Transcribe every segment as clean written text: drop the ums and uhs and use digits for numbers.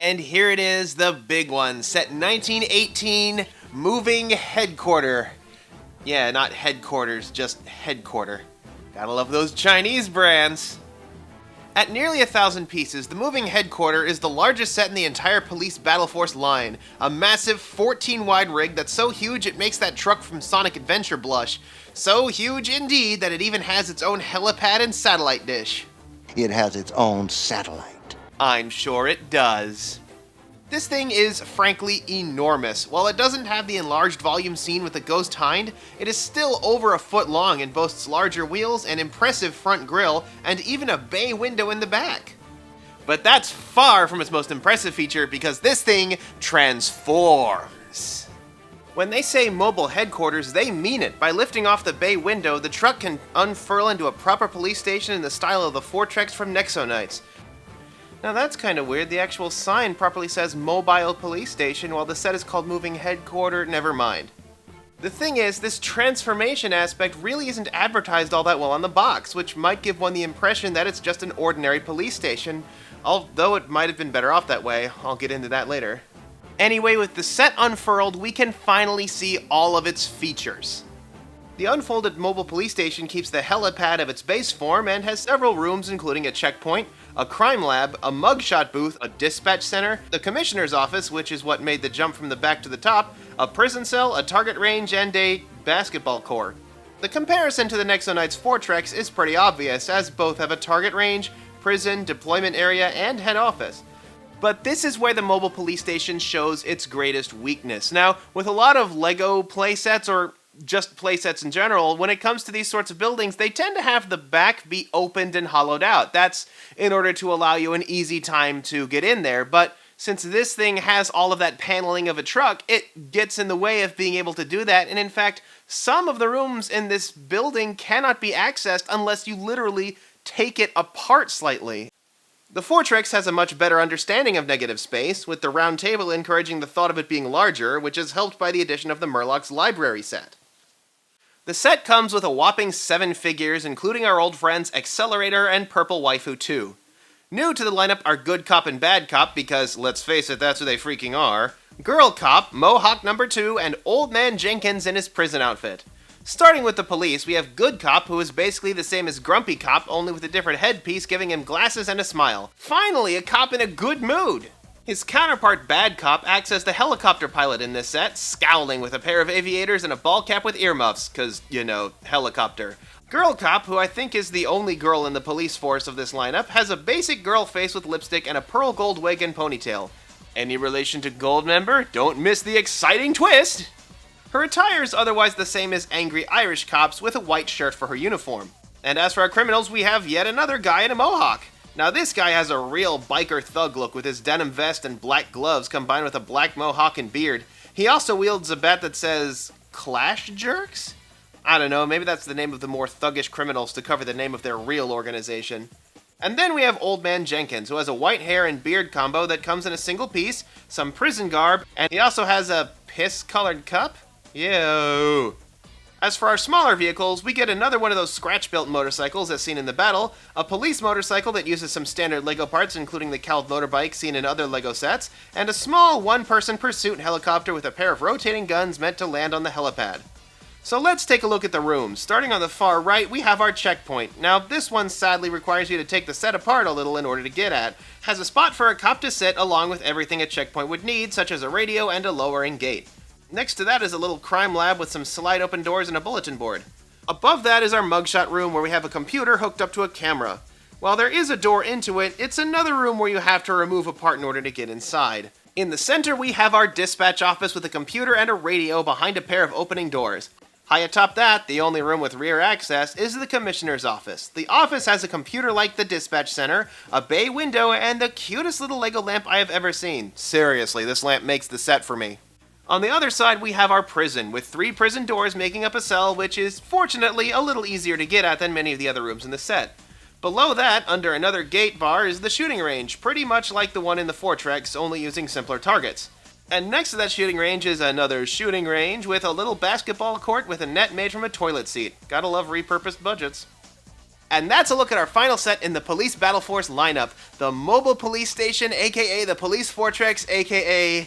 And here it is, the big one, set in 1918, moving Headquarter. Yeah, not headquarters, just Headquarter. Gotta love those Chinese brands. At nearly 1,000 pieces, the moving Headquarter is the largest set in the entire police battle force line. A massive 14-wide rig that's so huge it makes that truck from Sonic Adventure blush. So huge indeed that it even has its own helipad and satellite dish. It has its own satellite. I'm sure it does. This thing is frankly enormous. While it doesn't have the enlarged volume scene with the ghost hind, it is still over a foot long and boasts larger wheels, an impressive front grille, and even a bay window in the back. But that's far from its most impressive feature because this thing transforms. When they say mobile headquarters, they mean it. By lifting off the bay window, the truck can unfurl into a proper police station in the style of the Fortrex from Nexo-Knights. Now that's kind of weird. The actual sign properly says Mobile Police Station, while the set is called Moving Headquarter. Never mind. The thing is, this transformation aspect really isn't advertised all that well on the box, which might give one the impression that it's just an ordinary police station, although it might have been better off that way. I'll get into that later. Anyway, with the set unfurled, we can finally see all of its features. The unfolded mobile police station keeps the helipad of its base form and has several rooms including a checkpoint, a crime lab, a mugshot booth, a dispatch center, the commissioner's office, which is what made the jump from the back to the top, a prison cell, a target range, and a basketball court. The comparison to the Nexo-Knights Fortrex is pretty obvious, as both have a target range, prison, deployment area, and head office. But this is where the mobile police station shows its greatest weakness. Now, with a lot of LEGO playsets, or just playsets in general, when it comes to these sorts of buildings, they tend to have the back be opened and hollowed out. That's in order to allow you an easy time to get in there, but since this thing has all of that paneling of a truck, it gets in the way of being able to do that, and in fact, some of the rooms in this building cannot be accessed unless you literally take it apart slightly. The Fortrex has a much better understanding of negative space, with the round table encouraging the thought of it being larger, which is helped by the addition of the Murloc's Library set. The set comes with a whopping 7 figures, including our old friends Accelerator and Purple Waifu 2. New to the lineup are Good Cop and Bad Cop, because, let's face it, that's who they freaking are, Girl Cop, Mohawk number 2, and Old Man Jenkins in his prison outfit. Starting with the police, we have Good Cop, who is basically the same as Grumpy Cop, only with a different headpiece giving him glasses and a smile. Finally, a cop in a good mood! His counterpart, Bad Cop, acts as the helicopter pilot in this set, scowling with a pair of aviators and a ball cap with earmuffs, cause, you know, helicopter. Girl Cop, who I think is the only girl in the police force of this lineup, has a basic girl face with lipstick and a pearl gold wig and ponytail. Any relation to Goldmember? Don't miss the exciting twist! Her attire is otherwise the same as angry Irish cops with a white shirt for her uniform. And as for our criminals, we have yet another guy in a mohawk. Now this guy has a real biker thug look with his denim vest and black gloves combined with a black mohawk and beard. He also wields a bat that says, Clash Jerks? I don't know, maybe that's the name of the more thuggish criminals to cover the name of their real organization. And then we have Old Man Jenkins, who has a white hair and beard combo that comes in a single piece, some prison garb, and he also has a piss-colored cup? Ew. As for our smaller vehicles, we get another one of those scratch-built motorcycles as seen in the battle, a police motorcycle that uses some standard LEGO parts including the cowled motorbike seen in other LEGO sets, and a small one-person pursuit helicopter with a pair of rotating guns meant to land on the helipad. So let's take a look at the rooms. Starting on the far right, we have our checkpoint. Now this one sadly requires you to take the set apart a little in order to get at. Has a spot for a cop to sit along with everything a checkpoint would need, such as a radio and a lowering gate. Next to that is a little crime lab with some slide open doors and a bulletin board. Above that is our mugshot room where we have a computer hooked up to a camera. While there is a door into it, it's another room where you have to remove a part in order to get inside. In the center we have our dispatch office with a computer and a radio behind a pair of opening doors. High atop that, the only room with rear access, is the commissioner's office. The office has a computer like the dispatch center, a bay window, and the cutest little LEGO lamp I have ever seen. Seriously, this lamp makes the set for me. On the other side, we have our prison, with 3 prison doors making up a cell, which is, fortunately, a little easier to get at than many of the other rooms in the set. Below that, under another gate bar, is the shooting range, pretty much like the one in the Fortrex, only using simpler targets. And next to that shooting range is another shooting range, with a little basketball court with a net made from a toilet seat. Gotta love repurposed budgets. And that's a look at our final set in the Police Battle Force lineup. The Mobile Police Station, aka the Police Fortress, aka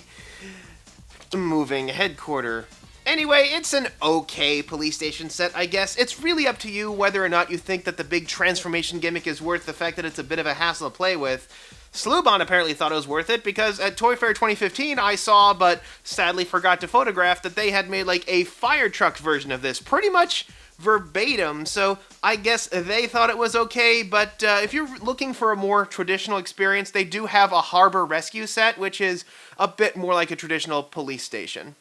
Moving Headquarter. Anyway, it's an okay police station set, I guess. It's really up to you whether or not you think that the big transformation gimmick is worth the fact that it's a bit of a hassle to play with. Slubon apparently thought it was worth it because at Toy Fair 2015 I saw, but sadly forgot to photograph, that they had made like a fire truck version of this, pretty much verbatim, so I guess they thought it was okay, but if you're looking for a more traditional experience, they do have a harbor rescue set, which is a bit more like a traditional police station.